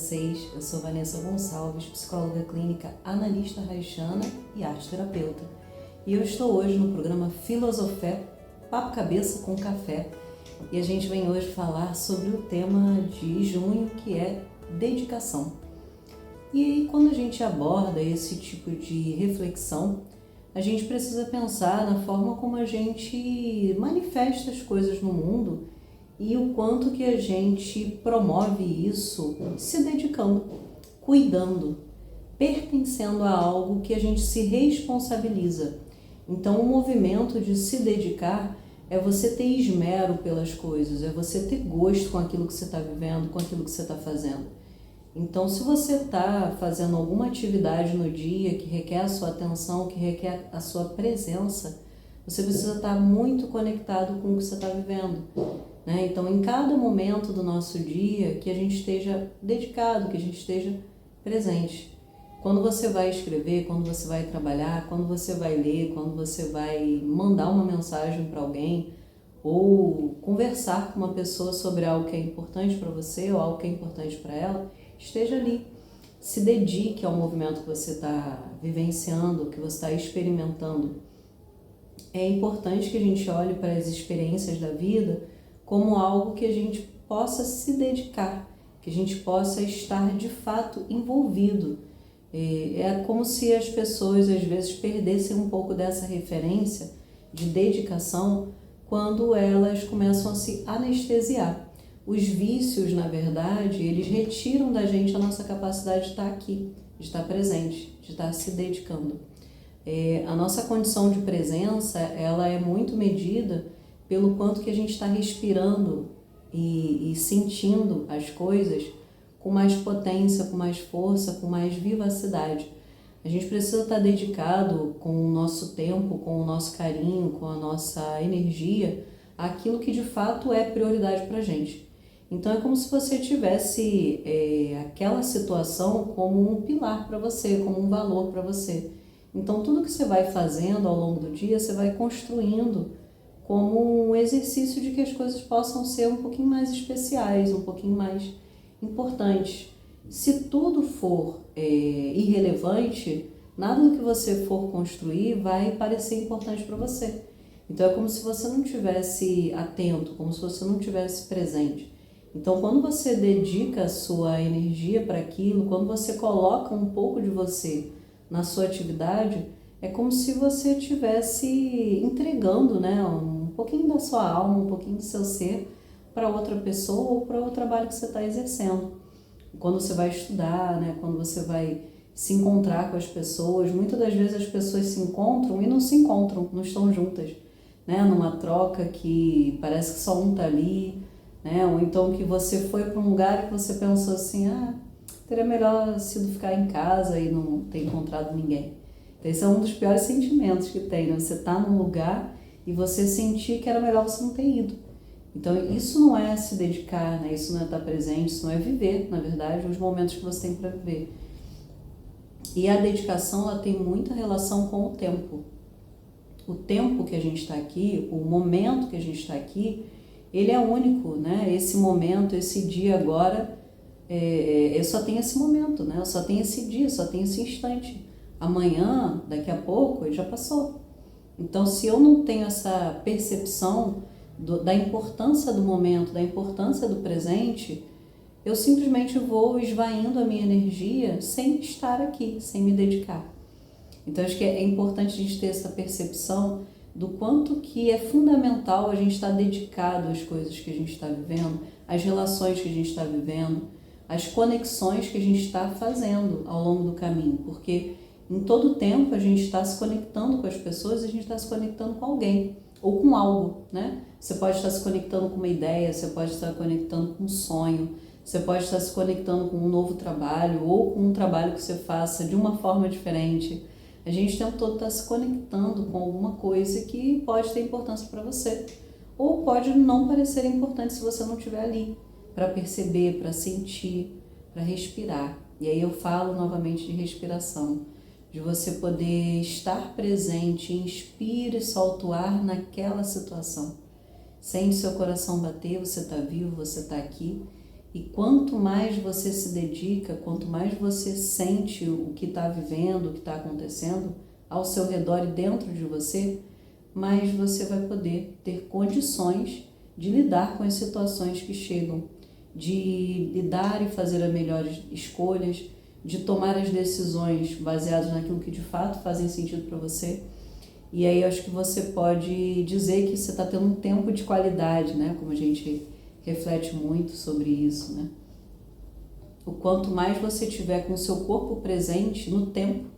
vocês? Eu sou Vanessa Gonçalves, psicóloga clínica, analista haitiana e arte-terapeuta. E eu estou hoje no programa Filosofé, Papo Cabeça com Café. E a gente vem hoje falar sobre o tema de junho, que é dedicação. E aí, quando a gente aborda esse tipo de reflexão, a gente precisa pensar na forma como a gente manifesta as coisas no mundo e o quanto que a gente promove isso se dedicando, cuidando, pertencendo a algo que a gente se responsabiliza. Então, o movimento de se dedicar é você ter esmero pelas coisas, é você ter gosto com aquilo que você está vivendo, com aquilo que você está fazendo. Então, se você está fazendo alguma atividade no dia que requer a sua atenção, que requer a sua presença, você precisa estar muito conectado com o que você está vivendo, né? Então, em cada momento do nosso dia, que a gente esteja dedicado, que a gente esteja presente. Quando você vai escrever, quando você vai trabalhar, quando você vai ler, quando você vai mandar uma mensagem para alguém ou conversar com uma pessoa sobre algo que é importante para você ou algo que é importante para ela, esteja ali. Se dedique ao movimento que você está vivenciando, que você está experimentando. É importante que a gente olhe para as experiências da vida como algo que a gente possa se dedicar, que a gente possa estar de fato envolvido. É como se as pessoas às vezes perdessem um pouco dessa referência de dedicação quando elas começam a se anestesiar. Os vícios, na verdade, eles retiram da gente a nossa capacidade de estar aqui, de estar presente, de estar se dedicando. A nossa condição de presença, ela é muito medida pelo quanto que a gente está respirando e sentindo as coisas com mais potência, com mais força, com mais vivacidade. A gente precisa estar dedicado com o nosso tempo, com o nosso carinho, com a nossa energia, àquilo que de fato é prioridade para a gente. Então é como se você tivesse aquela situação como um pilar para você, como um valor para você. Então tudo que você vai fazendo ao longo do dia, você vai construindo como um exercício de que as coisas possam ser um pouquinho mais especiais, um pouquinho mais importantes. Se tudo for irrelevante, nada do que você for construir vai parecer importante para você. Então é como se você não tivesse atento, como se você não tivesse presente. Então quando você dedica a sua energia para aquilo, quando você coloca um pouco de você na sua atividade, é como se você estivesse entregando, né, um pouquinho da sua alma, um pouquinho do seu ser para outra pessoa ou para o trabalho que você está exercendo. Quando você vai estudar, né, quando você vai se encontrar com as pessoas, muitas das vezes as pessoas se encontram e não se encontram, não estão juntas, né, numa troca que parece que só um está ali, né, ou então que você foi para um lugar que você pensou assim, teria melhor sido ficar em casa e não ter encontrado ninguém. Então esse é um dos piores sentimentos que tem, né? Você tá num lugar e você sentir que era melhor você não ter ido. Então isso não é se dedicar, né? Isso não é estar presente, isso não é viver, na verdade, os momentos que você tem para viver. E a dedicação, ela tem muita relação com o tempo. O tempo que a gente está aqui, o momento que a gente está aqui, ele é único, né? Esse momento, esse dia agora, eu só tenho esse momento, né? Eu só tenho esse dia, só tenho esse instante. Amanhã, daqui a pouco, ele já passou. Então, se eu não tenho essa percepção da importância do momento, da importância do presente, eu simplesmente vou esvaindo a minha energia sem estar aqui, sem me dedicar. Então, acho que é importante a gente ter essa percepção do quanto que é fundamental a gente estar dedicado às coisas que a gente está vivendo, às relações que a gente está vivendo, às conexões que a gente está fazendo ao longo do caminho, porque em todo tempo a gente está se conectando com as pessoas, a gente está se conectando com alguém ou com algo, né? Você pode estar se conectando com uma ideia, você pode estar conectando com um sonho, você pode estar se conectando com um novo trabalho ou com um trabalho que você faça de uma forma diferente. A gente o tempo todo está se conectando com alguma coisa que pode ter importância para você ou pode não parecer importante se você não estiver ali para perceber, para sentir, para respirar. E aí eu falo novamente de respiração, de você poder estar presente, inspire e solta o ar naquela situação. Sente seu coração bater, você está vivo, você está aqui. E quanto mais você se dedica, quanto mais você sente o que está vivendo, o que está acontecendo ao seu redor e dentro de você, mais você vai poder ter condições de lidar com as situações que chegam, de lidar e fazer as melhores escolhas, de tomar as decisões baseadas naquilo que de fato fazem sentido para você. E aí eu acho que você pode dizer que você está tendo um tempo de qualidade, né? Como a gente reflete muito sobre isso, né? O quanto mais você tiver com o seu corpo presente no tempo,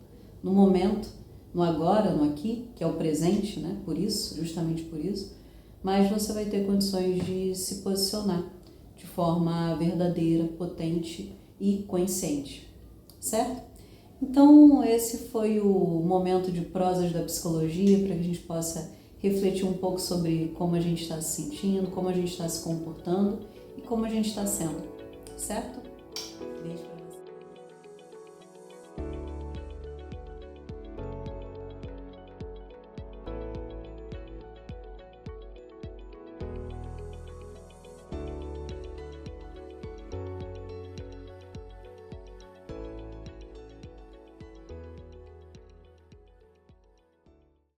no momento, no agora, no aqui, que é o presente, né? Por isso, justamente por isso, mais você vai ter condições de se posicionar de forma verdadeira, potente e consciente, certo? Então, esse foi o momento de prosas da psicologia, para que a gente possa refletir um pouco sobre como a gente está se sentindo, como a gente está se comportando e como a gente está sendo, certo? Beijo.